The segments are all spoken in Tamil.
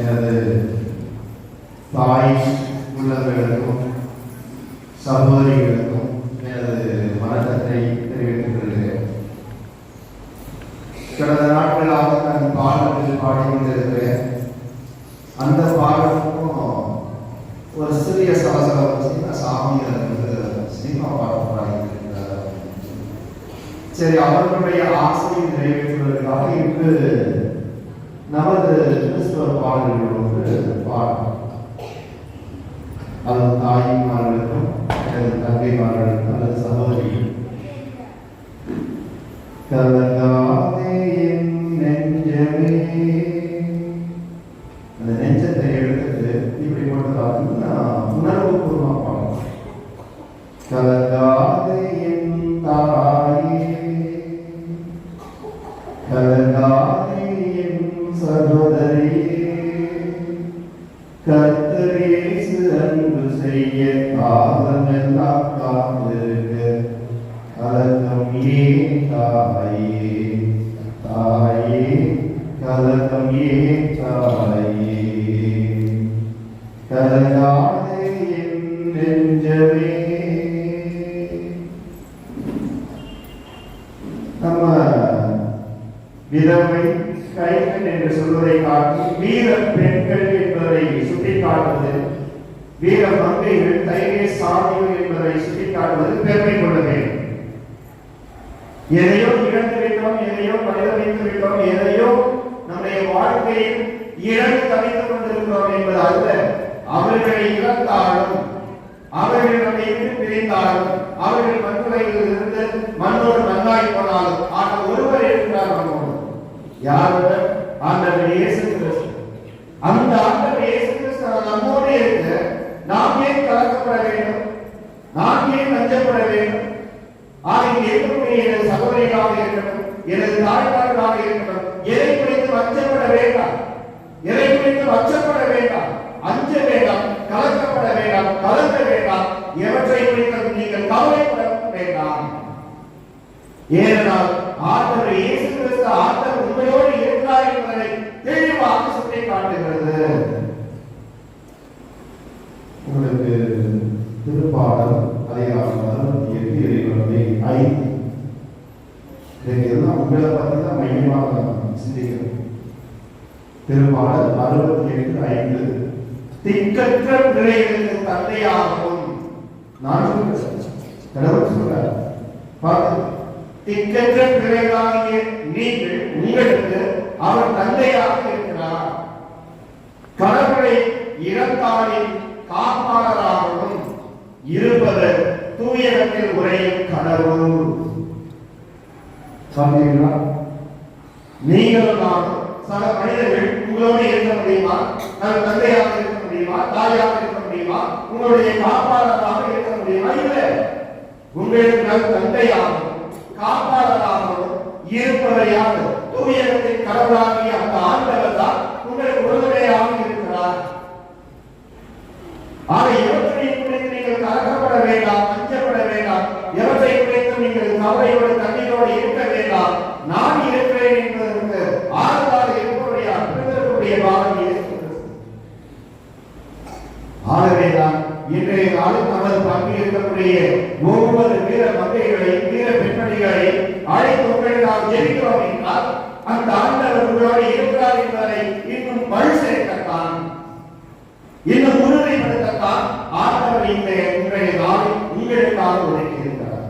எனது தாய் உள்ளங்களுக்கும் சகோதரிகளுக்கும் எனது வணக்கத்தை தெரிவித்துக் கொள்கிறேன். கடந்த நாட்களாக நான் பாடல்கள் பாடிக்கொண்டிருக்கிறேன். அந்த பாடலுக்கும் ஒரு சிறிய சலசலம் சாமியார் சினிமா பாடல் பாடியிருக்கிறார். சரி, அவர்களுடைய ஆசையை நிறைவேற்றுவதற்காக இன்று நமது கிறிஸ்தவ பாடல்களோடு பாடம் அல்லது தாய்மார்களுக்கும் அல்லது தங்கைமார்களுக்கும் அல்லது சகோதரிகள் கலங்காதே என் நெஞ்சமே. அந்த நெஞ்சத்தை எடுத்துட்டு இப்படி போட்டதாக உணர்வு பூர்வமா பாடலாம். கலங்காதே என் தாயே, கலங்காதே என் சகோதரியே, கர்த்தர் இயேசு அன்பு செய்ய காலமெல்லாம் காத்திருக்க கலக்கம் ஏன் தாயே, தாயே கலக்கம் ஏன் தாயே, கலங்காதே என் நெஞ்சமே. நம்ம விதவை கைகள் என்று சொல்வதை காட்டி வீர பெண்கள் என்பதை சுட்டிக்காட்டுவது, வீர மங்கைகள் தைரிய சாதிகள் என்பதை சுட்டிக்காட்டுவது பெருமை கொள்ள வேண்டும். எதையோ இழந்து விட்டோம், எதையோ பரிதவித்து விட்டோம், எதையோ நம்முடைய வாழ்க்கையில் இழந்து தவித்துக் கொண்டிருக்கிறோம் என்பது அல்ல. அவர்களை இழந்தாலும், அவர்கள் நம்மை விட்டு பிரிந்தாலும், அவர்கள் மண்ணுலையில் இருந்து மண்ணோடு மண்ணாய் போனாலும், ஆனால் ஒருவர் இருக்கிறார் நம்மோடு. யாருடன்? ஆண்டவர் இயேசு கிறிஸ்து. அந்த ஆண்டவர் இயேசு கிறிஸ்து நம்மோடு இருக்க நாம் ஏன் கலக்கப்பட வேண்டும்? நாம் ஏன் அஞ்சப்பட வேண்டும்? ஆகிய இருக்கக்கூடிய எனது சகோதரிகளாக இருக்கட்டும், எனது தாய்மார்களாக இருக்கட்டும், எதை குறித்து அச்சப்பட வேண்டாம், எதை குறித்து அச்சப்பட வேண்டாம், அஞ்ச வேண்டாம், கலக்கப்பட வேண்டாம், கலக்க வேண்டாம், எவற்றை குறித்து நீங்கள் கவலைப்பட வேண்டாம். ஏனென்றால் ஆண்டவர் இயேசு கிறிஸ்து ஆண்டவர் உண்மையோடு இருக்கிறார் என்பதை தெளிவாக சுட்டி காட்டுகிறது. உங்களுக்கு திருப்பாடல் அதிகாரம் 68:5 இதெல்லாம் உங்களை பற்றி தான் மையமாக சிந்திக்கிறோம். திருப்பாடல் 68:5 திக்கற்ற பிள்ளைகளுக்கு தந்தையாகவும், நான் கடவுள் சொல்றார், பார்த்து, திக்கற்ற பிள்ளைகளாகிய நீங்கள் உங்களுக்கு அவர் தந்தையாக இருக்கிறார். கடவுளை இறந்தாளின் காப்பாளராகவும் இருப்பவர் தூயகத்தில் உரையும் கடவுள். சொன்னீங்களா? நீங்களும் நானும் சக மனிதர்கள் உங்களோடு இருக்க முடியுமா? நான் தந்தையாக இருக்க முடியுமா? தாயாக இருக்க முடியுமா? உங்களுடைய காப்பாளராக இருக்க முடியுமா? இல்லை. உங்களுக்கு நான் தந்தையாகவும் காப்பாளராகவும் இருப்பவர் யார்? தூயகத்தின் கடவுளாகிய அந்த ஆண்டவர் தான் உங்களுக்கு உறுதுணையாக இருக்கிறார். ஆக எவற்றை குறித்து நீங்கள் கலக்கப்பட வேண்டாம், அஞ்சப்பட வேண்டாம், எவற்றை குறித்து நீங்கள் கவலையோடு கண்ணீரோடு இருக்க வேண்டாம். நான் இருக்கிறேன் என்பதற்கு ஆறுதலாக இருப்பவருடைய அற்புதத்துடைய பாகம் இயேசு கிறிஸ்து. ஆகவேதான் இன்றைய நாளில் நமது பங்கு இருக்கக்கூடிய ஒவ்வொரு வீர மங்கைகளையும் வீர பெண்மணிகளை அழைத்து உங்களிடம் ஜெபிக்கிறோம் என்றால் அந்த ஆண்டவர் உங்களோடு இருக்கிறார் என்பதை இன்னும் வலு சேர்க்கத்தான், இன்னும் உறுதிப்படுத்தத்தான் ஆண்டவர் இன்றைய நாளில் உங்களுக்காக ஒதுக்கி இருக்கிறார்.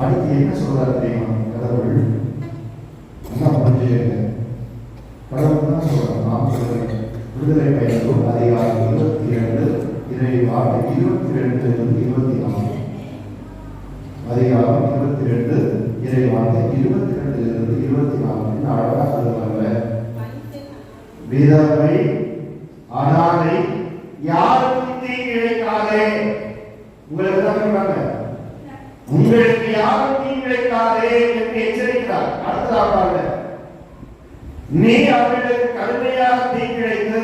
அடுத்து என்ன சொல்றாரு தெரியுமா? கடவுள் கடவுள் தான் சொல்றார். நாம் சொல்றேன் விடுதலை பயணம் அதிகாரம் 22 இறை வார்த்தை 22-24. அதிகாரம் 22 இறை வார்த்தை 22-24 அழகா சொல்லுவாங்க. விதவை அனாதை யாருக்கும் தீங்கு இழைக்காதே. உங்களுக்கு தான் சொல்றாங்க, உங்களுக்கு யாரும் தீங்கு இழைக்காதே என்று எச்சரிக்கிறார். அடுத்ததாக நீ அவர்களுக்கு கடுமையாக தீங்கிழைத்து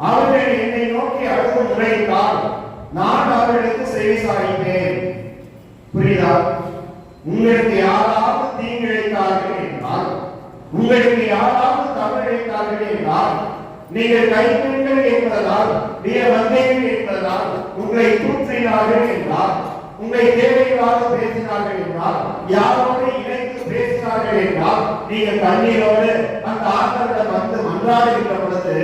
அவர்கள் என்னை நோக்கி அழுது முறையிட்டால் நான் அவர்களுக்கு செவிசாய்ப்பேன். புரியுதா? உங்களுக்கு யாராவது தீங்கிழைத்தார்கள் என்றால் உங்களுக்கு யாராவது தவறிழைத்தார்கள் என்றால் நீங்கள் கைப்பெண்கள் என்பதால் வீர வந்தேன் என்பதால் உங்களை தூற்றினார்கள் என்றால் உங்களை தேவையில்லாத பேசினார்கள் என்றால் யாரோடு இணைத்து பேசினார்கள் என்றால் நீங்கள் கண்ணீரோடு அந்த ஆண்டவரிடம் வந்து மன்றாடுகின்ற பொழுது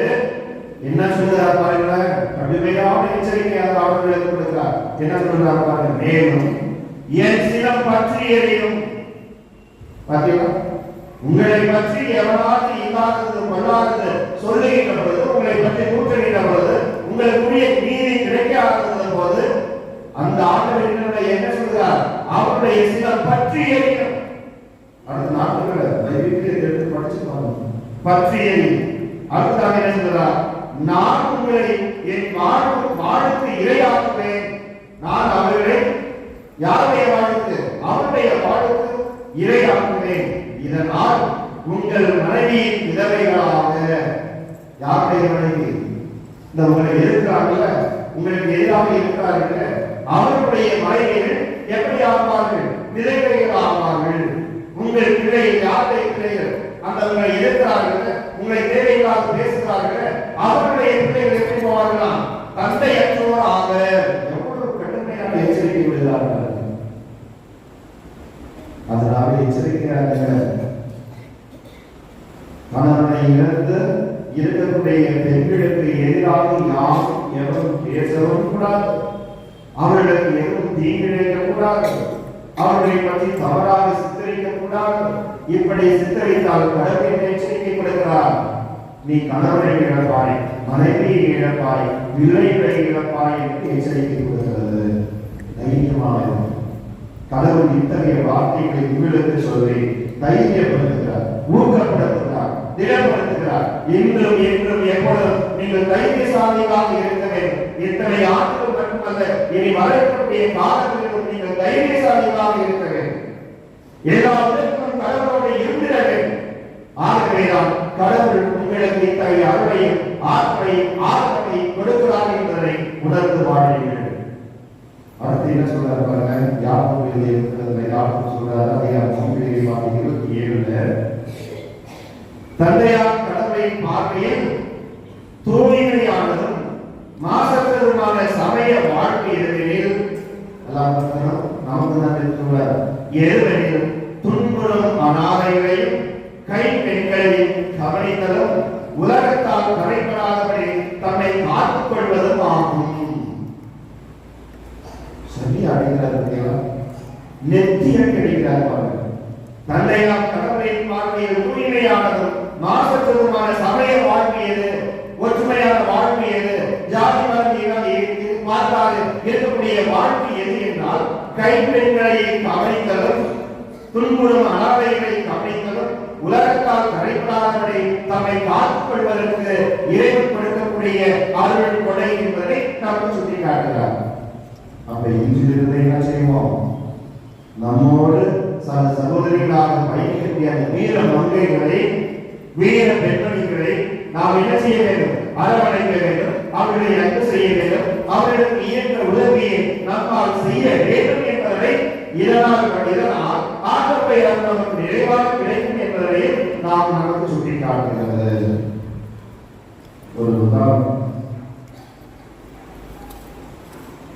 என்ன சொல்கிறார் பாருங்க, கடுமையான எச்சரிக்கையாக அவர்களுக்கு கொடுக்கிறார். என்ன சொல்றார் பாருங்க, மேலும் என் சினம் பற்றி எரியும். பார்த்தீங்களா, உங்களை பற்றி எவனாவது இல்லாதது கொள்ளாதது சொல்லுகின்ற பொழுது, உங்களை பற்றி கூற்றுகின்ற பொழுது, உங்களுக்குரிய நீதி கிடைக்காதது போது அந்த ஆண்டவர் என்ன சொல்கிறார், அவருடைய சினம் பற்றி எரியும். அடுத்த நாட்களை எடுத்து படிச்சு பாருங்க, பற்றி எரியும். அடுத்த என்ன சொல்கிறார், நான் உங்களை என் வாழ்வுக்கு இரையாக்குவேன். நான் அவர்களை யாருடைய வாழ்வுக்கு, அவருடைய வாழ்வுக்கு இரையாக்குவேன். இதனால் உங்கள் மனைவியின் விதவைகளாக, யாருடைய மனைவி, இந்த உங்களை எதிர்க்கிறார்கள், உங்களுக்கு எதிராக இருக்கிறார்கள், அவருடைய மனைவிகள் எப்படி ஆவார்கள், விதவைகள் ஆவார்கள். உங்கள் பிள்ளைகள், யாருடைய பிள்ளைகள், அந்த உங்களை எதிர்க்கிறார்கள், உங்களை தேவையில்லாத பேசுகிறார்கள், அவருடைய பிள்ளைகள் எப்படி போவார்களாம், தந்தையற்றோர் ஆக. எவ்வளவு கடுமையான எச்சரிக்கை விடுகிறார்கள். அதனால எச்சரிக்கையாக கணவனை இழந்து இருக்கக்கூடிய பெண்களுக்கு எதிராக யாரும் எவரும் பேசவும் கூடாது, அவர்களுக்கு எதுவும் தீங்கிழைக்க கூடாது, அவர்களை பற்றி தவறாக சித்தரிக்க கூடாது. இப்படி சித்தரித்தால் கடவுளின் எச்சரிக்கை கொடுக்கிறார், நீ கணவனை இழப்பாய், மனைவியை இழப்பாய், பிள்ளைகளை இழப்பாய் என்று எச்சரிக்கை கொடுக்கிறது. தைரியமாக கடவுள் இத்தகைய வார்த்தைகளை உங்களுக்கு சொல்லி தைரியப்படுத்துகிறார், ஊக்கப்படுத்துகிறார், திடப்படுத்துகிறார். இன்றும் என்றும் எப்பொழுதும் நீங்கள் தைரியசாலியாக இருக்க வேண்டும். இத்தனை ஆண்டுகள் மட்டுமல்ல, இனி வரக்கூடிய காலங்களிலும் நீங்கள் தைரியசாலியாக இருக்க வேண்டும். எல்லாவற்றிற்கும் கடவுளோடு இருந்திட வேண்டும். ஆகவேதான் கடவுள் உங்களுக்கு இத்தகைய அருளையும் ஆற்றலையும் கொடுக்கிறார் என்பதை உணர்ந்து வாழ்வீர்கள். அடுத்து என்ன சொல்றாரு பாருங்க, யாக்கோபு எழுதிய யாக்கோபு சொல்றாரு, அதிகாரம் 27 தந்தையார் கடவுளின் பார்வையில் தூய்மையானதும் மாசற்றதுமான சமய வாழ்க்கை எதுவெனில், நமக்கு தான் சொல்றார், எதுவெனில் துன்புறும் அனாதைகளையும் கைப்பெண்களையும் கவனித்ததும் உலகத்தால் கரைப்படாதபடி தம்மை காத்துக் கொள்வதும் ஆகும். சரியா அடைகிறார், நெத்திய கிடைக்கிறார். தந்தையார் கடவுளின் பார்வையில் தூய்மையானதும் மாசற்றதுமான சமய வாழ்க்கை எது, ஒற்றுமையான வாழ்க்கை எது, ஜாதி மதம் பார்க்காது இருக்கக்கூடிய வாழ்க்கை எது என்றால் கைப்பெண்களை கவனித்ததும் துன்புறும் அனாதைகளை கவனித்ததும் உலகத்தால் கரைப்படாதபடி தம்மை காத்துக் கொள்வதற்கு இறைவன் கொடுக்கக்கூடிய அருள் கொடை என்பதை நாம் சுட்டிக்காட்டுகிறார். அப்ப இன்றிலிருந்து என்ன செய்வோம், நம்மோடு சகோதரிகளாக பயணிக்கக்கூடிய அந்த வீர மங்கைகளை, வீர பெண்மணிகளை நாம் என்ன செய்ய வேண்டும், அரவணைக்க வேண்டும், அவர்களை அன்பு செய்ய வேண்டும், அவர்களுக்கு இயன்ற உதவியை நம்மால் செய்ய வேண்டும் என்பதை இதனால் ஆக்கப்பெயர் நமக்கு நிறைவாக கிடைக்கும் என்பதை நாம் நமக்கு சுட்டிக்காட்டுகிறது. ஒரு உதாரணம்,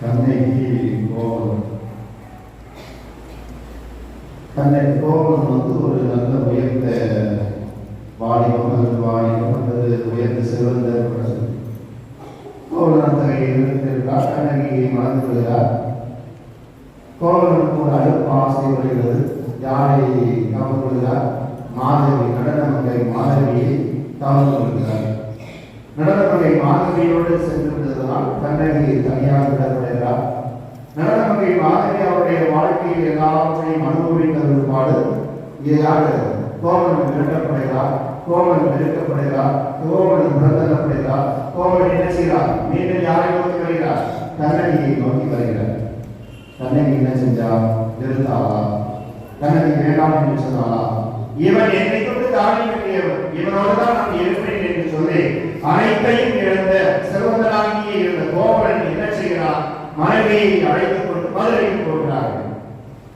கண்ணைக்கு கோபம். கண்ணை கோபம் ஒரு நல்ல உயர்ந்த வாலிபம் அல்லது உயர்ந்த சிறந்த கோவலன் இருக்கிறார். கண்ணகியை மறந்து கொள்கிறார். கோவலனுக்கு ஒரு அழுப்பு ஆசை வருகிறது. யாரை கவர்ந்து கொள்கிறார்? மாதவி, நடன மங்கை மாதவியை கவர்ந்து கொள்கிறார். நடன மங்கை மாதவியோடு சென்று விட்டதனால் கண்ணகி தனியாக விடப்படுகிறார். நடன மங்கை மாதவி அவருடைய வாழ்க்கையில் எல்லாவற்றையும் அனுபவித்த ஒருபாடு யாரு? கோவலன் விரட்டப்படுகிறார், கோவலன் வெறுக்கப்படுகிறார், கோவலன் புறந்தள்ளப்படுகிறார். கோவலன் என்ன செய்கிறார்? மீண்டும் யாரை நோக்கி வருகிறார்? கண்ணகியை நோக்கி வருகிறார். கண்ணகி என்ன செஞ்சா? வெறுத்தாளா? கண்ணகி வேண்டாம் என்று சொன்னாலா? இவன் என்னை கொண்டு தாழி கட்டியவன், இவனோடு தான் நான் இருப்பேன் என்று சொல்லி அனைத்தையும் இழந்த செல்வந்தனாகிய இருந்த கோவலன் என்ன செய்கிறார்? மனைவியை அழைத்துக் கொண்டு மதுரைக்கு போகிறார்கள்.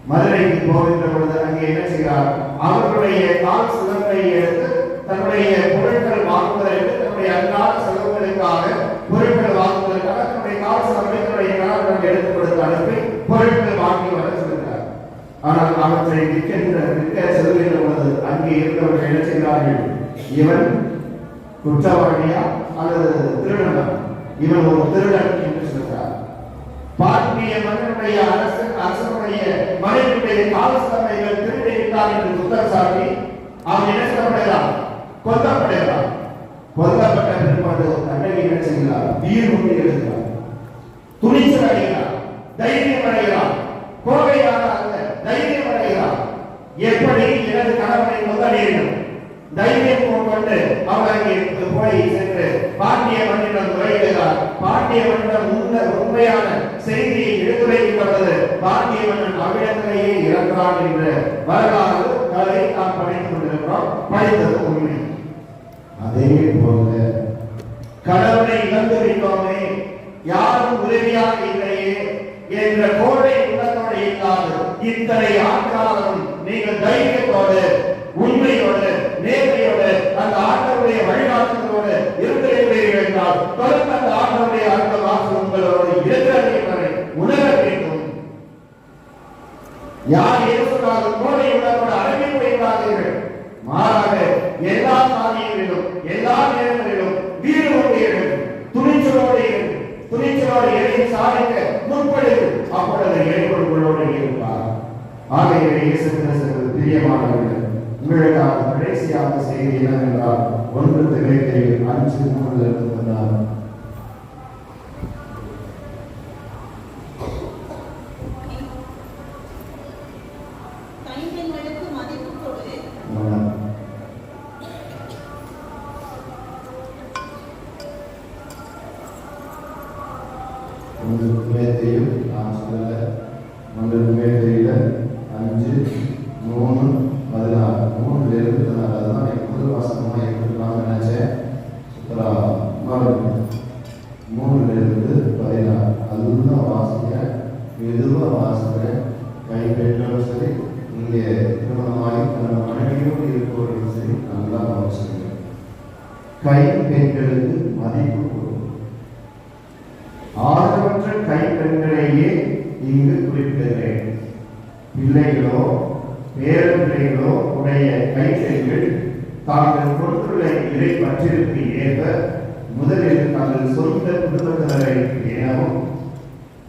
மதுரைக்கு போகின்ற பொழுது அங்கே என்ன செய்கிறார்? அவர்களுடைய கால் சிலம்பை எடுத்து தன்னுடைய பொருட்கள் வாங்குவதற்கு, தன்னுடைய அன்றாட செலவுகளுக்காக பொருட்கள் வாங்குவதற்காக தன்னுடைய கால் சிலம்பை தன்னுடைய கணவன் எடுத்துக் கொடுத்து அனுப்பி பொருட்கள் வாங்கி வர சொல்கிறார். ஆனால் அவற்றை விற்க செல்கின்ற பொழுது அங்கே இருந்தவர்கள் என்ன செய்கிறார்கள்? இவன் குற்றவாளியா அல்லது திருடனா? இவன் ஒரு திருடன் என்று சொல்கிறார். பாண்டிய மன்னனுடைய அரசனுடைய மனைவியுடைய கால் சிலம்பைகள் திருடி விட்டார் என்று குற்றம் சாட்டி அவன் என்ன செய்யப்படுகிறான்? கொல்லப்படுகிறான். கொல்லப்பட்ட பிற்பாடு கண்ணகி என்ன செய்கிறார்? வீர் ஒன்று எழுதுகிறார், துணிச்சல் அடைகிறார், தைரியம் அடைகிறார், கோவையாக அல்ல தைரியம் அடைகிறார். எப்படி எனது கணவனை கொல்லடியும் தைரியம் கொண்டு அவர் அங்கே போய் சென்று பாண்டிய மன்னிடம் முறையிடுகிறார். பாண்டிய மன்னிடம் உண்மையான செய்தியை எடுத்துரைக்கப்பட்டது. பாண்டிய மன்னன் அவ்விடத்திலேயே இறந்தார் என்ற வரலாறு கதை நாம் படித்துக் கொண்டிருக்கிறோம். படித்தது உண்மை. அதே போல கடவுளை இழந்து விட்டோமே, யாரும் உதவியாக இல்லையே என்ற கோடை உள்ளத்தோடு இல்லாது இத்தனை ஆட்காலம் நீங்கள் தைரியத்தோடு, உண்மையோடு, நேர்மையோடு அந்த ஆண்டவருடைய வழிகாட்டுதலோடு இருக்கிறீர்கள் என்றால் தொடர்ந்து அந்த ஆண்டவருடைய அடுத்த வாசல் உங்களோடு இருக்கிறது என்பதை உணர வேண்டும். யார் எதிர்த்தாலும் கோடை உள்ளத்தோடு அறிவிப்பீர்கள். மாறாக எல்லா காரியங்களிலும் எல்லா நேரங்களிலும் வீடு கொண்டீர்கள், துணிச்சலோடு எதையும் சாதிக்க முற்படுங்கள். அப்பொழுது ஏற்படுகளோடு இருப்பார். ஆகையே இயேசு கிறிஸ்துவுக்கு பிரியமானவர்கள், உங்களுக்காக கடைசியாக செய்தி என்னவென்றால் 1 தீமோத்தேயு 5:3 வந்தார். கைப்பெண்களுக்கு மதிப்பு கொடுக்கும். ஆதரவற்ற கைப்பெண்களையே இங்கு குறிப்பிடுகிறேன். பிள்ளைகளோ பேரப்பிள்ளைகளோ உடைய கைப்பெண்கள் தாங்கள் கொண்டுள்ள இறை பற்றிற்கு ஏற்ப முதலில் தங்கள் சொந்த குடும்பத்தினரை பேணவும்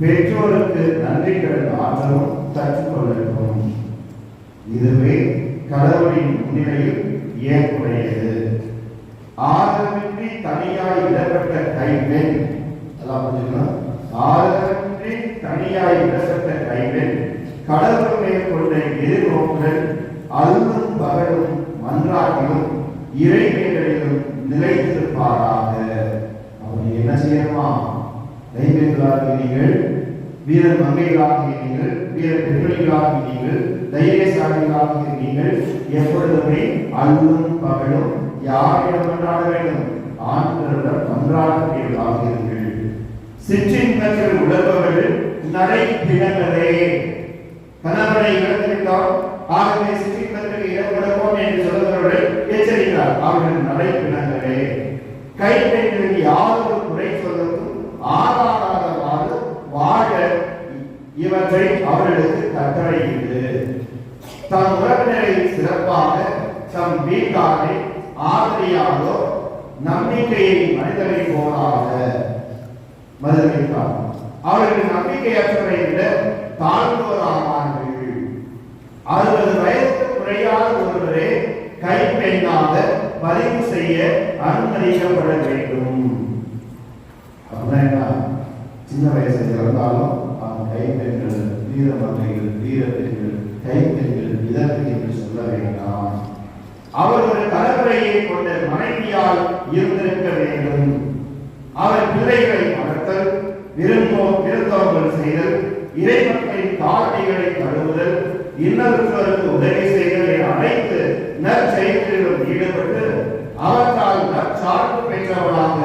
பெற்றோருக்கு நன்றி கடன் ஆற்றவும் கற்றுக்கொள்ளட்டும். இதுவே கடவுளின் முன்னிலையில் ஏற்புடையது. ஆதரவின்றி தனியாய் விடப்பட்ட கைப்பெண், ஆதரவின்றி தனியாய் விடப்பட்ட கைப்பெண் கடவுள் மேற்கொண்ட எதிர்நோக்குகள் அல்லும் பகலும் மன்றாட்டிலும் இறைமைகளிலும் நிலைத்திருப்பாராக. அப்படி என்ன செய்யணுமா? தைரியங்களாகிய நீங்கள், வீர மங்கைகளாகிய நீங்கள், வீர பெண்களாகிய நீங்கள், தைரியசாலிகளாகிய நீங்கள் எப்பொழுதுமே அல்லும் பகலும் யாரிடம் மன்றாட வேண்டும்? ஆண்டவரிடம் மன்றாடுகிறீர்கள். சிற்றின்பத்தில் உழப்பவர்கள் நடை பிணங்களே. கணவனை இழந்துவிட்டோம், ஆகவே சிற்றின்பத்திற்கு இடம் கொடுப்போம் என்று சொல்லுகிறவர்கள் எச்சரிக்கிறார். அவர்கள் நடை பிணங்களே. கைப்பெண்களுக்கு யாதொரு குறை சொல்லவும் ஆதாரவாறு வாழ இவற்றை அவர்களுக்கு கட்டளையிட்டு தம் உறவினரை சிறப்பாக தம் வீட்டாரை ஆதரியாலோ நம்பிக்கையை மனிதரை போலாக மதுரைத்தார். அவர்கள் நம்பிக்கையற்றவரை விட தாழ்ந்தோரானார்கள். 60 வயதுக்கு குறையாத ஒருவரே கைப்பெண்ணாக பதிவு செய்ய அனுமதிக்கப்பட வேண்டும். அப்படின்னா சின்ன வயசுல இருந்தாலும் அவன் கைப்பெண்கள், வீரமங்கைகள், வீரப்பெண்கள், கைப்பெண்கள் இதற்கு என்று சொல்ல வேண்டாம். அவர் ஒரு தலைமுறையை கொண்ட மனைவியால் இருந்திருக்க வேண்டும். அவர் பிள்ளைகளை வளர்த்தல், விருந்தோம்பல் செய்தல், இறைமக்களின் தாழ்மைகளை தழுவுதல், இன்னொருவருக்கு உதவி செய்தல் என அனைத்து நற்செயல்களிலும் ஈடுபட்டு அவற்றால் நற்சார்பு பெற்றவராக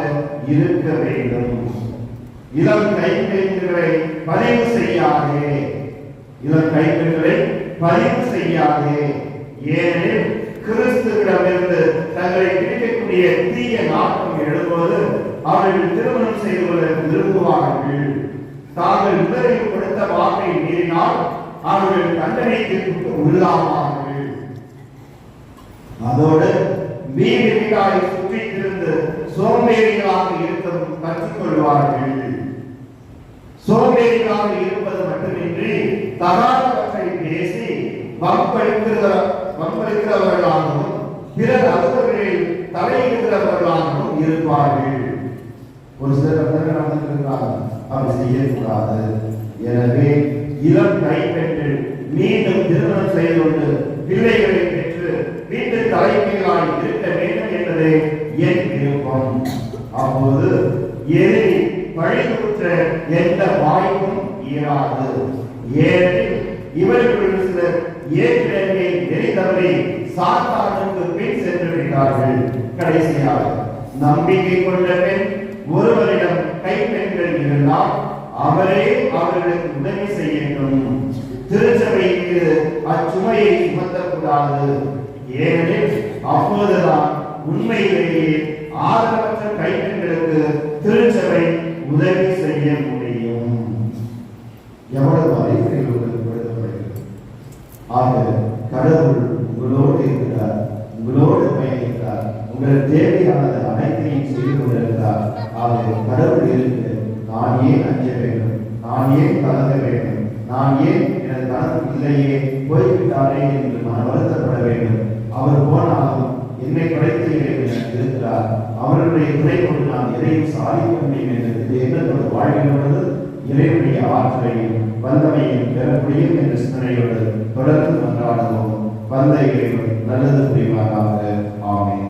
இருக்க வேண்டும். இளம் கைப்பெண்களை பதிவு செய்யாதே. இதன் கைப்பெண்களை பதிவு செய்யாதே, ஏனெனில் கிறிஸ்துவிடமிருந்து தங்களை பிரிக்கக்கூடிய தீய நாட்டம் எழும்போது அவர்கள் திருமணம் செய்து கொள்ள விரும்புவார்கள். தாங்கள் முதலில் கொடுத்த வாக்கை மீறினால் அவர்கள் தண்டனைக்கு உள்ளாவார்கள். அதோடு வீடு வீடாய் சுற்றி திருந்து சோம்பேறிகளாக இருக்க கற்றுக்கொள்வார்கள். சோம்பேறிகளாக இருப்பது மட்டுமின்றி தகாதவற்றை பேசி வம்பளிக்கிறவர்களாகவும் பிறர் அலுவல்களில் தலையிடுகிறவர்களாகவும் இருப்பார்கள். ஒரு சிலர் அப்படி செய்யக்கூடாது. எனவே இளம் கைப்பெற்று மீண்டும் திருமணம் செய்து கொண்டு பிள்ளைகளை பெற்று வீட்டு தலைமைகளாய் இருக்க வேண்டும் என்பதே என் விருப்பம். அப்போது எதிரி பழிதூற்ற எந்த வாய்ப்பும் இராது. ஏனெனில் இவர்கள் சிலர் ஏற்கனவே நெறிதவறி சாத்தானுக்கு பின் சென்று விட்டார்கள். கடைசியாக நம்பிக்கை கொண்ட பெண் ஒருவரிடம் கைப்பெண்கள் இருந்தால் அவரே அவர்களுக்கு உதவி செய்யட்டும். திருச்சபை மீது அச்சுமையை சுமத்தக்கூடாது. ஏனெனில் அப்போதுதான் உண்மையிலேயே ஆதரவற்ற கைப்பெண்களுக்கு திருச்சபை உதவி செய்ய முடியும். எவ்வளவு அறிவுரைகள் கொடுக்கப்படுகிறது. ஆக கடவுள் உங்களோடு இருக்கிறார், உங்களோடு பயணிக்கிறார், உங்களுக்கு தேவையானது அனைத்தையும் செய்து கொண்டிருக்கிறார். ஆக கடவுள் இருக்கு, நான் ஏன் அஞ்ச வேண்டும், நான் ஏன் கலங்க வேண்டும், நான் ஏன் எனது கணக்கு இல்லையே போய்விட்டாரே என்று நான் வருத்தப்பட வேண்டும். அவர் போனாலும் என்னை படைத்த இறைவன் இருக்கிறார், அவர்களுடைய துணை கொண்டு நான் எதையும் சாதிக்க முடியும் என்று எண்ணத்தோடு வாழ்கின்றது. இறைவனுடைய ஆற்றலையும் வல்லமையும் பெற முடியும் என்ற சிந்தனையோடு தொடர்ந்து மன்றாடுவோம். வந்த இறைவன் நல்லது புரிவாராக.